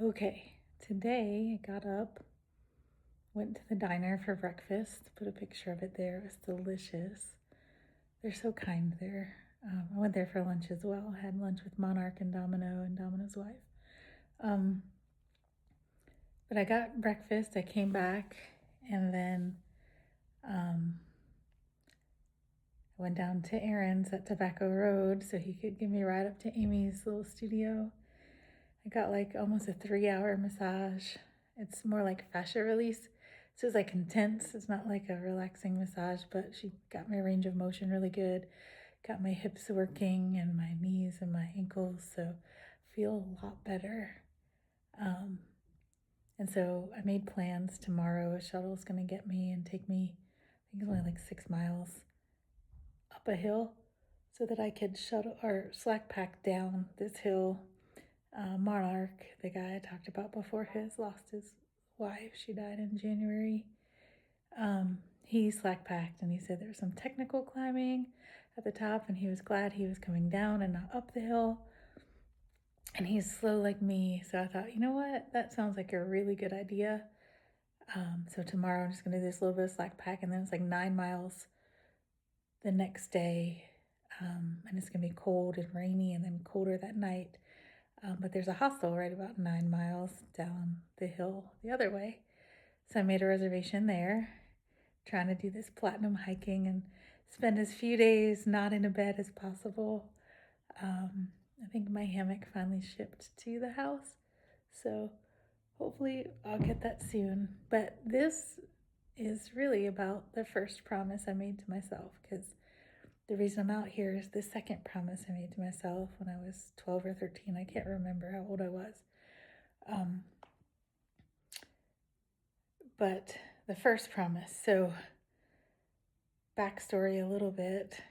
Okay, today I got up, went to the diner for breakfast, put a picture of it there. It was delicious. They're so kind there. I went there for lunch as well. Had lunch with Monarch and Domino and Domino's wife. Um, but I got breakfast. I came back and then um, I went down to Aaron's at Tobacco Road so he could give me a ride up to Amy's little studio. I got like almost a 3 hour massage. It's more like fascia release. So it's like intense. It's not like a relaxing massage, but she got my range of motion really good. Got my hips working and my knees and my ankles. So I feel a lot better. Um, and so I made plans tomorrow. A shuttle's going to get me and take me, I think it's only like 6 miles up a hill so that I could shuttle or slack pack down this hill. Monarch, the guy I talked about before, has lost his wife. She died in January. He slack packed and he said there was some technical climbing at the top, and he was glad he was coming down and not up the hill. And he's slow like me, so I thought, you know what, that sounds like a really good idea. So tomorrow I'm just gonna do this little bit of slack pack, and then it's like 9 miles the next day, and it's gonna be cold and rainy, and then colder that night. But there's a hostel right about 9 miles down the hill the other way. So I made a reservation there, trying to do this platinum hiking and spend as few days not in a bed as possible. I think my hammock finally shipped to the house. So hopefully I'll get that soon. But this is really about the first promise I made to myself, because the reason I'm out here is the second promise I made to myself when I was 12 or 13. I can't remember how old I was. But the first promise, so backstory a little bit.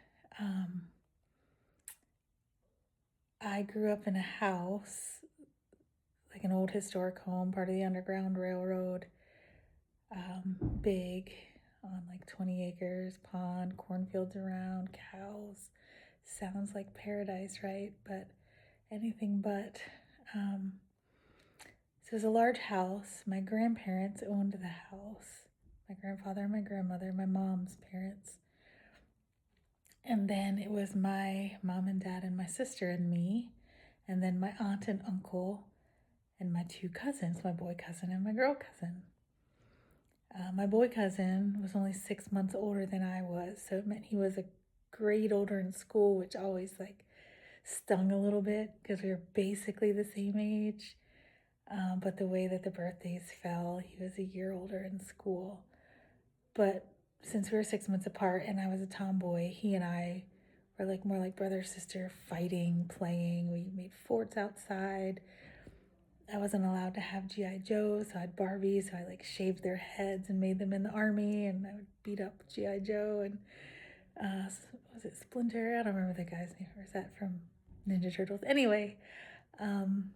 I grew up in a house, like an old historic home, part of the Underground Railroad, big, on like 20 acres, pond, cornfields around, cows. Sounds like paradise, right? But anything but. So it was a large house. My grandparents owned the house. My grandfather and my grandmother, my mom's parents. And then it was my mom and dad and my sister and me. And then my aunt and uncle and my two cousins, my boy cousin and my girl cousin. My boy cousin was only 6 months older than I was, so it meant he was a grade older in school, which always like stung a little bit because we were basically the same age. But the way that the birthdays fell, he was a year older in school. But since we were 6 months apart and I was a tomboy, he and I were like more like brother sister, fighting, playing. We made forts outside. I wasn't allowed to have G.I. Joe, so I had Barbies, so I like shaved their heads and made them in the army, and I would beat up G.I. Joe and was it Splinter? I don't remember the guy's name. Or is that from Ninja Turtles? Anyway, and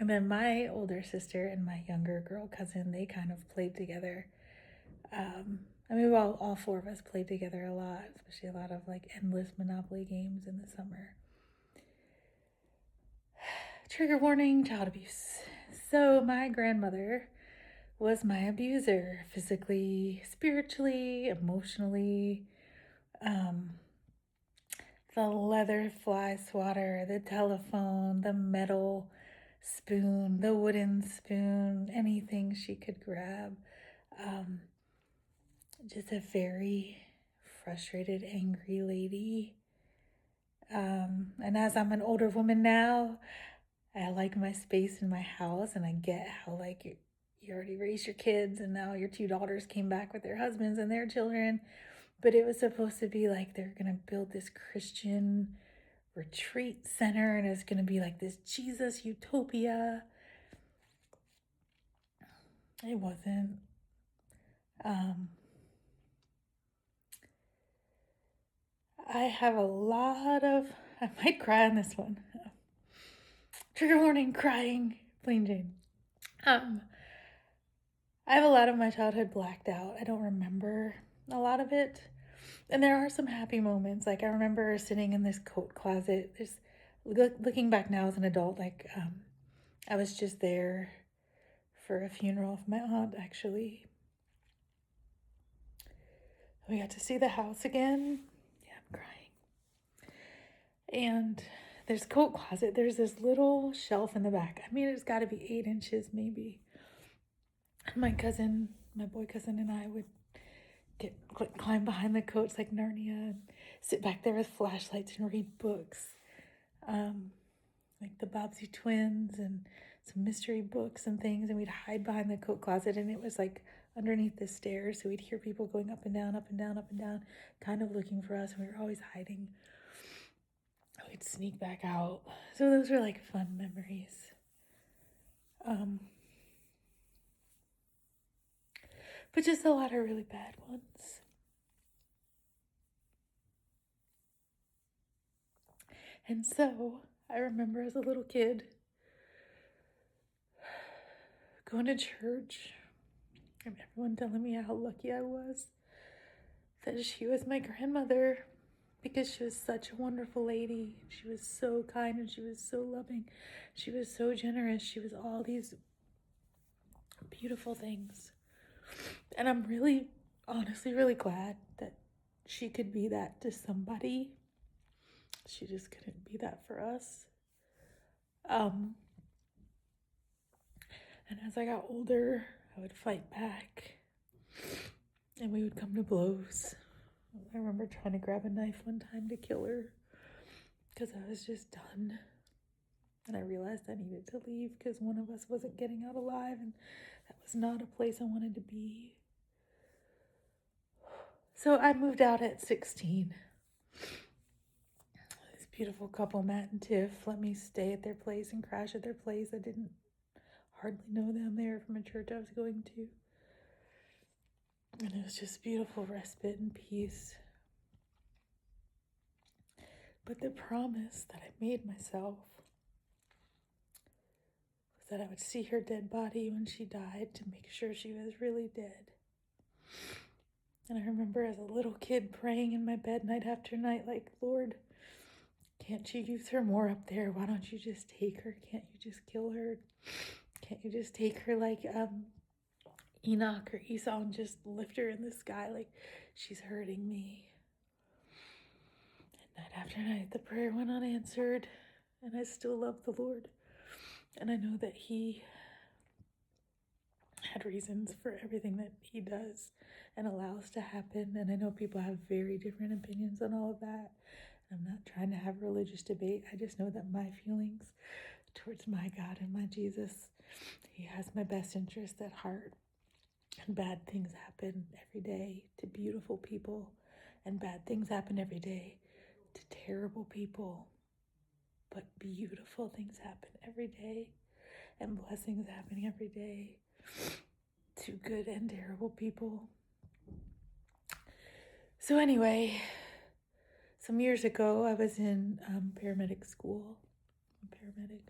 then my older sister and my younger girl cousin, they kind of played together. I mean, well, all four of us played together a lot, especially a lot of like endless Monopoly games in the summer. Trigger warning, child abuse. So my grandmother was my abuser, physically, spiritually, emotionally. Um, the leather fly swatter, the telephone, the metal spoon, the wooden spoon, anything she could grab. Um, just a very frustrated, angry lady. And as I'm an older woman now, I like my space in my house, and I get how like you already raised your kids, and now your two daughters came back with their husbands and their children. But it was supposed to be like they're gonna build this Christian retreat center, and it's gonna be like this Jesus utopia. It wasn't. I have a lot of. I might cry on this one. Trigger warning: crying. Plain Jane. I have a lot of my childhood blacked out. I don't remember a lot of it. And there are some happy moments. Like I remember sitting in this coat closet. Looking back now as an adult, like I was just there for a funeral of my aunt, actually. We got to see the house again. Yeah, I'm crying. And there's a coat closet. There's this little shelf in the back. I mean, it's got to be 8 inches, maybe. My boy cousin, and I would climb behind the coats like Narnia and sit back there with flashlights and read books, like the Bobbsey twins and some mystery books and things. And we'd hide behind the coat closet, and it was like underneath the stairs, so we'd hear people going up and down, up and down, up and down, kind of looking for us, and we were always hiding. We'd sneak back out. So those were like fun memories. But just a lot of really bad ones. And so I remember as a little kid going to church and everyone telling me how lucky I was that she was my grandmother, because she was such a wonderful lady. She was so kind and she was so loving. She was so generous. She was all these beautiful things. And I'm really, honestly, really glad that she could be that to somebody. She just couldn't be that for us. And as I got older, I would fight back and we would come to blows. I remember trying to grab a knife one time to kill her because I was just done. And I realized I needed to leave because one of us wasn't getting out alive, and that was not a place I wanted to be. So I moved out at 16. This beautiful couple, Matt and Tiff, let me stay at their place and crash at their place. I didn't hardly know them. They were from a church I was going to. And it was just beautiful respite and peace. But the promise that I made myself was that I would see her dead body when she died to make sure she was really dead. And I remember as a little kid praying in my bed night after night, like, Lord, can't you use her more up there? Why don't you just take her? Can't you just kill her? Can't you just take her like Enoch or Esau and just lift her in the sky? Like, she's hurting me. And night after night, the prayer went unanswered, and I still love the Lord. And I know that He had reasons for everything that He does and allows to happen. And I know people have very different opinions on all of that. I'm not trying to have a religious debate. I just know that my feelings towards my God and my Jesus, He has my best interest at heart. And bad things happen every day to beautiful people, and bad things happen every day to terrible people. But beautiful things happen every day, and blessings happening every day to good and terrible people. So anyway, some years ago, I was in paramedic school. I'm a paramedic.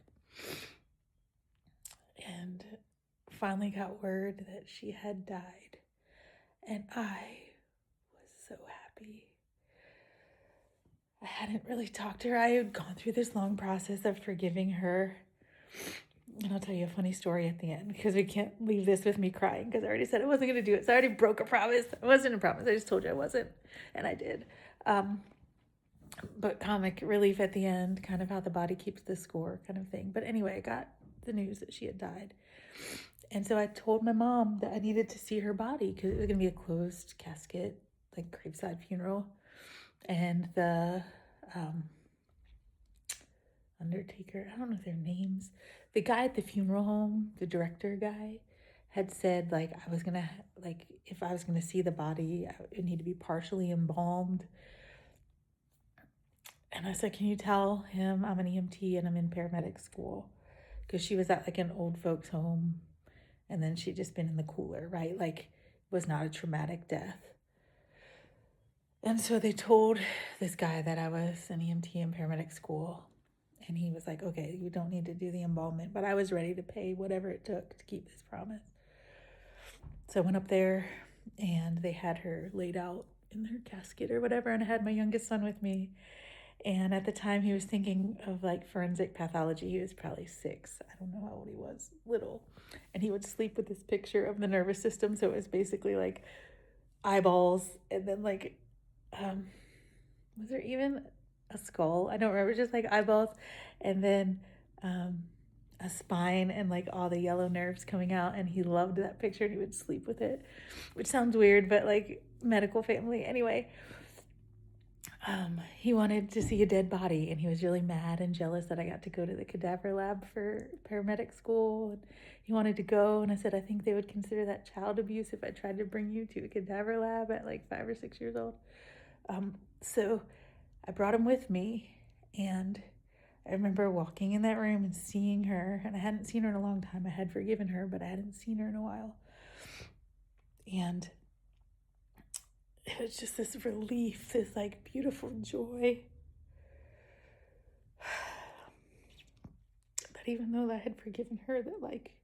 And finally got word that she had died. And I was so happy. I hadn't really talked to her. I had gone through this long process of forgiving her. And I'll tell you a funny story at the end, because we can't leave this with me crying, because I already said I wasn't going to do it. So I already broke a promise. It wasn't a promise. I just told you I wasn't. And I did. But comic relief at the end, kind of how the body keeps the score kind of thing. But anyway, I got the news that she had died. And so I told my mom that I needed to see her body because it was going to be a closed casket, like graveside funeral. And the undertaker, I don't know their names, the guy at the funeral home, the director guy, had said, like, I was gonna, like, if I was gonna see the body, it would need to be partially embalmed. And I said, can you tell him I'm an EMT and I'm in paramedic school? Because she was at like an old folks home, and then she'd just been in the cooler, right? Like, it was not a traumatic death. And so they told this guy that I was an EMT in paramedic school. And he was like, okay, you don't need to do the embalmment. But I was ready to pay whatever it took to keep this promise. So I went up there, and they had her laid out in her casket or whatever. And I had my youngest son with me. And at the time, he was thinking of like forensic pathology. He was probably 6. I don't know how old he was, little. And he would sleep with this picture of the nervous system. So it was basically like eyeballs and then like, um, was there even a skull? I don't remember, just like eyeballs and then um, a spine and like all the yellow nerves coming out. And he loved that picture and he would sleep with it, which sounds weird, but like medical family. Anyway, he wanted to see a dead body and he was really mad and jealous that I got to go to the cadaver lab for paramedic school. And he wanted to go, and I said, I think they would consider that child abuse if I tried to bring you to a cadaver lab at like 5 or 6 years old. So I brought him with me, and I remember walking in that room and seeing her, and I hadn't seen her in a long time. I had forgiven her, but I hadn't seen her in a while. And it was just this relief, this like beautiful joy. That even though I had forgiven her, that like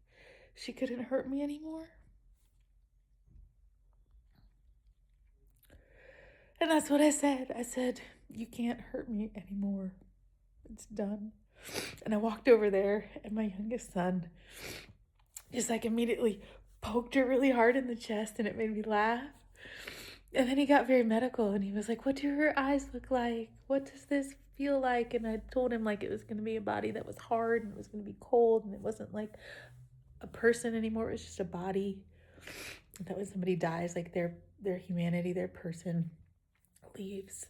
she couldn't hurt me anymore. And that's what I said. I said, you can't hurt me anymore. It's done. And I walked over there, and my youngest son just like immediately poked her really hard in the chest, and it made me laugh. And then he got very medical, and he was like, what do her eyes look like? What does this feel like? And I told him like it was going to be a body that was hard and it was going to be cold, and it wasn't like a person anymore. It was just a body. That when somebody dies, like their humanity, their person leaves.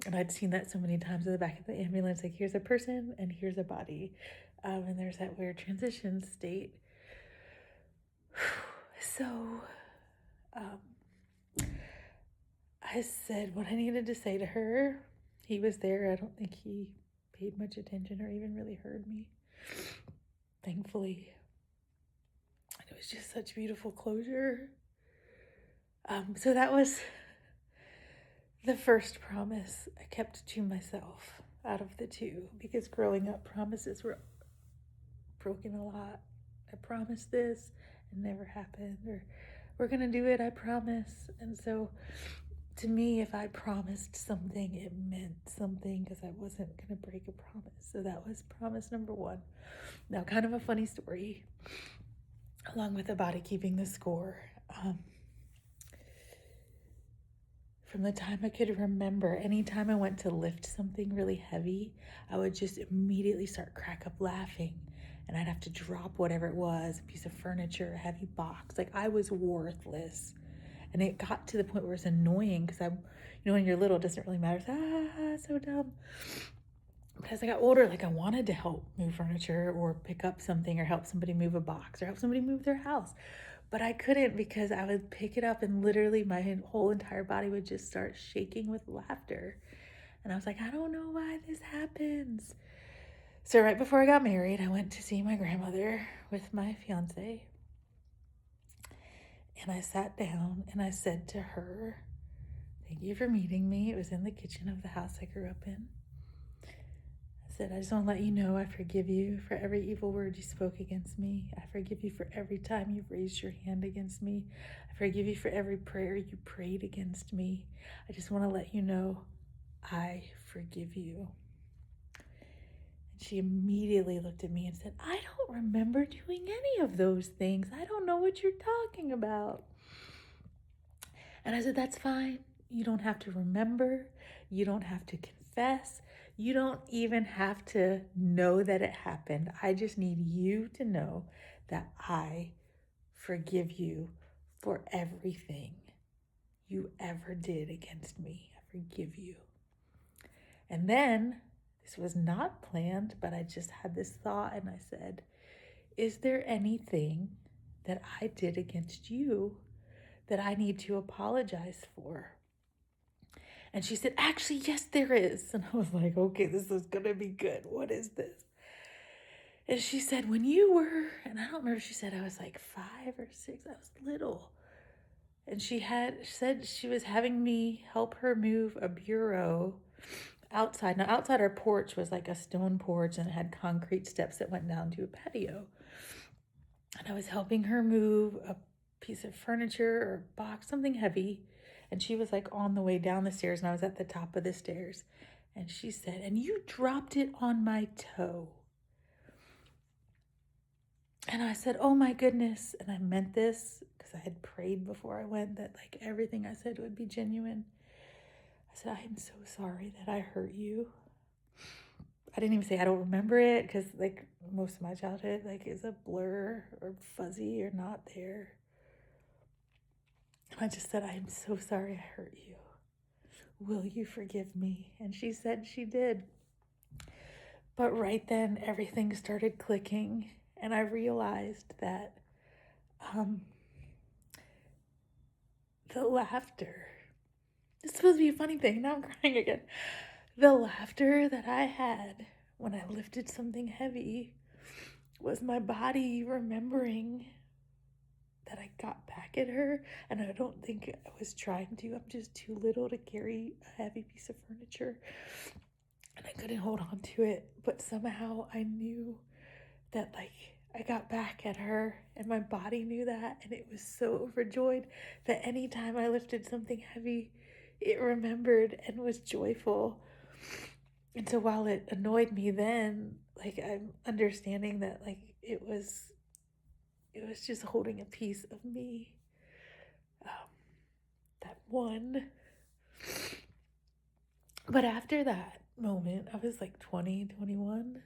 And I'd seen that so many times in the back of the ambulance, like here's a person and here's a body. And there's that weird transition state. So I said what I needed to say to her. He was there. I don't think he paid much attention or even really heard me, thankfully. And it was just such beautiful closure. So that was the first promise I kept to myself out of the two, because growing up, promises were broken a lot. I promised this, and never happened, or we're gonna do it, I promise. And so to me, if I promised something, it meant something, because I wasn't gonna break a promise. So that was promise number 1. Now, kind of a funny story, along with the body keeping the score. From the time I could remember, anytime I went to lift something really heavy, I would just immediately start crack up laughing. And I'd have to drop whatever it was, a piece of furniture, a heavy box. Like I was worthless. And it got to the point where it's annoying because when you're little, it doesn't really matter. It's so dumb. But as I got older, like I wanted to help move furniture or pick up something or help somebody move a box or help somebody move their house. But I couldn't, because I would pick it up and literally my whole entire body would just start shaking with laughter. And I was like, I don't know why this happens. So right before I got married, I went to see my grandmother with my fiance. And I sat down and I said to her, thank you for meeting me. It was in the kitchen of the house I grew up in. I said, I just want to let you know I forgive you for every evil word you spoke against me. I forgive you for every time you've raised your hand against me. I forgive you for every prayer you prayed against me. I just want to let you know I forgive you. And she immediately looked at me and said, I don't remember doing any of those things. I don't know what you're talking about. And I said, that's fine. You don't have to remember. You don't have to confess. You don't even have to know that it happened. I just need you to know that I forgive you for everything you ever did against me. I forgive you. And then, this was not planned, but I just had this thought and I said, is there anything that I did against you that I need to apologize for? And she said, actually, yes, there is. And I was like, okay, this is going to be good. What is this? And she said, when you were, and I don't remember, she said I was like 5 or 6. I was little. And she said she was having me help her move a bureau outside. Now, outside our porch was like a stone porch and it had concrete steps that went down to a patio. And I was helping her move a piece of furniture or box, something heavy. And she was like on the way down the stairs, and I was at the top of the stairs. And she said, "And you dropped it on my toe." And I said, "Oh my goodness." And I meant this because I had prayed before I went that like everything I said would be genuine. I said, "I am so sorry that I hurt you." I didn't even say I don't remember it because like most of my childhood like is a blur or fuzzy or not there. And I just said, "I am so sorry I hurt you. Will you forgive me?" And she said she did. But right then everything started clicking, and I realized that um the laughter, it's supposed to be a funny thing, now I'm crying again. The laughter that I had when I lifted something heavy was my body remembering that I got back at her, and I don't think I was trying to. I'm just too little to carry a heavy piece of furniture, and I couldn't hold on to it. But somehow I knew that, like, I got back at her, and my body knew that, and it was so overjoyed that anytime I lifted something heavy, it remembered and was joyful. And so while it annoyed me then, like, I'm understanding that, like, it was just holding a piece of me. Um, that one. But after that moment, I was like 20, 21.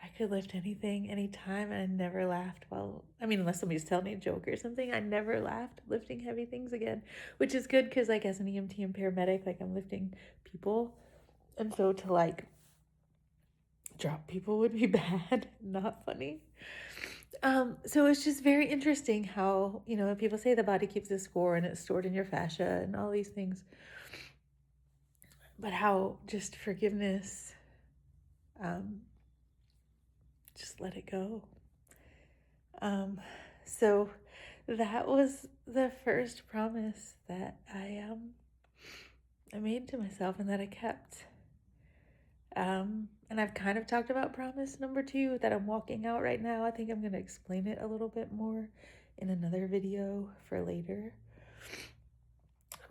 I could lift anything, anytime, and I never laughed. Well, I mean, unless somebody's telling me a joke or something, I never laughed lifting heavy things again, which is good because, like, as an EMT and paramedic, like, I'm lifting people. And so to, like, drop people would be bad, not funny. So it's just very interesting how, people say the body keeps a score and it's stored in your fascia and all these things, but how just forgiveness, um, just let it go. So that was the first promise that I made to myself and that I kept. And I've kind of talked about promise number 2 that I'm walking out right now. I think I'm going to explain it a little bit more in another video for later.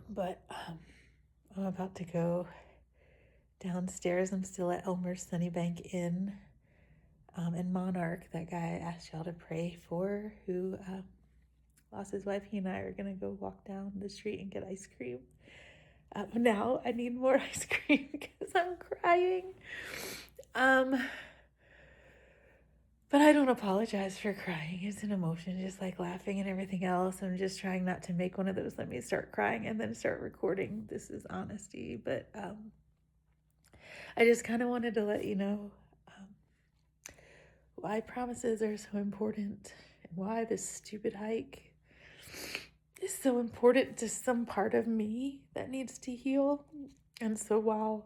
But I'm about to go downstairs. I'm still at Elmer's Sunnybank Inn in Monarch. That guy I asked y'all to pray for who lost his wife. He and I are going to go walk down the street and get ice cream. Now I need more ice cream because I'm crying. But I don't apologize for crying. It's an emotion, just like laughing and everything else. I'm just trying not to make one of those, let me start crying and then start recording. This is honesty. But I just kind of wanted to let you know why promises are so important and why this stupid hike is so important to some part of me that needs to heal. And so while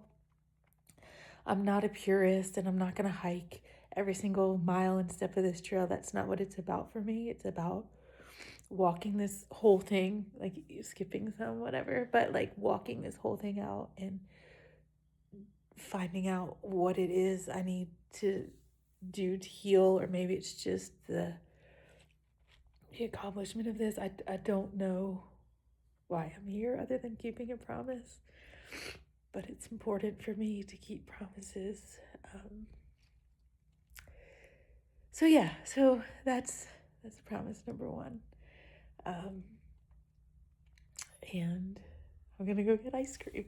I'm not a purist and I'm not going to hike every single mile and step of this trail, that's not what it's about for me. It's about walking this whole thing, like skipping some, whatever, but like walking this whole thing out and finding out what it is I need to do to heal, or maybe it's just the accomplishment of this. I don't know why I'm here other than keeping a promise, but it's important for me to keep promises. So yeah, so that's promise number 1. And I'm gonna go get ice cream.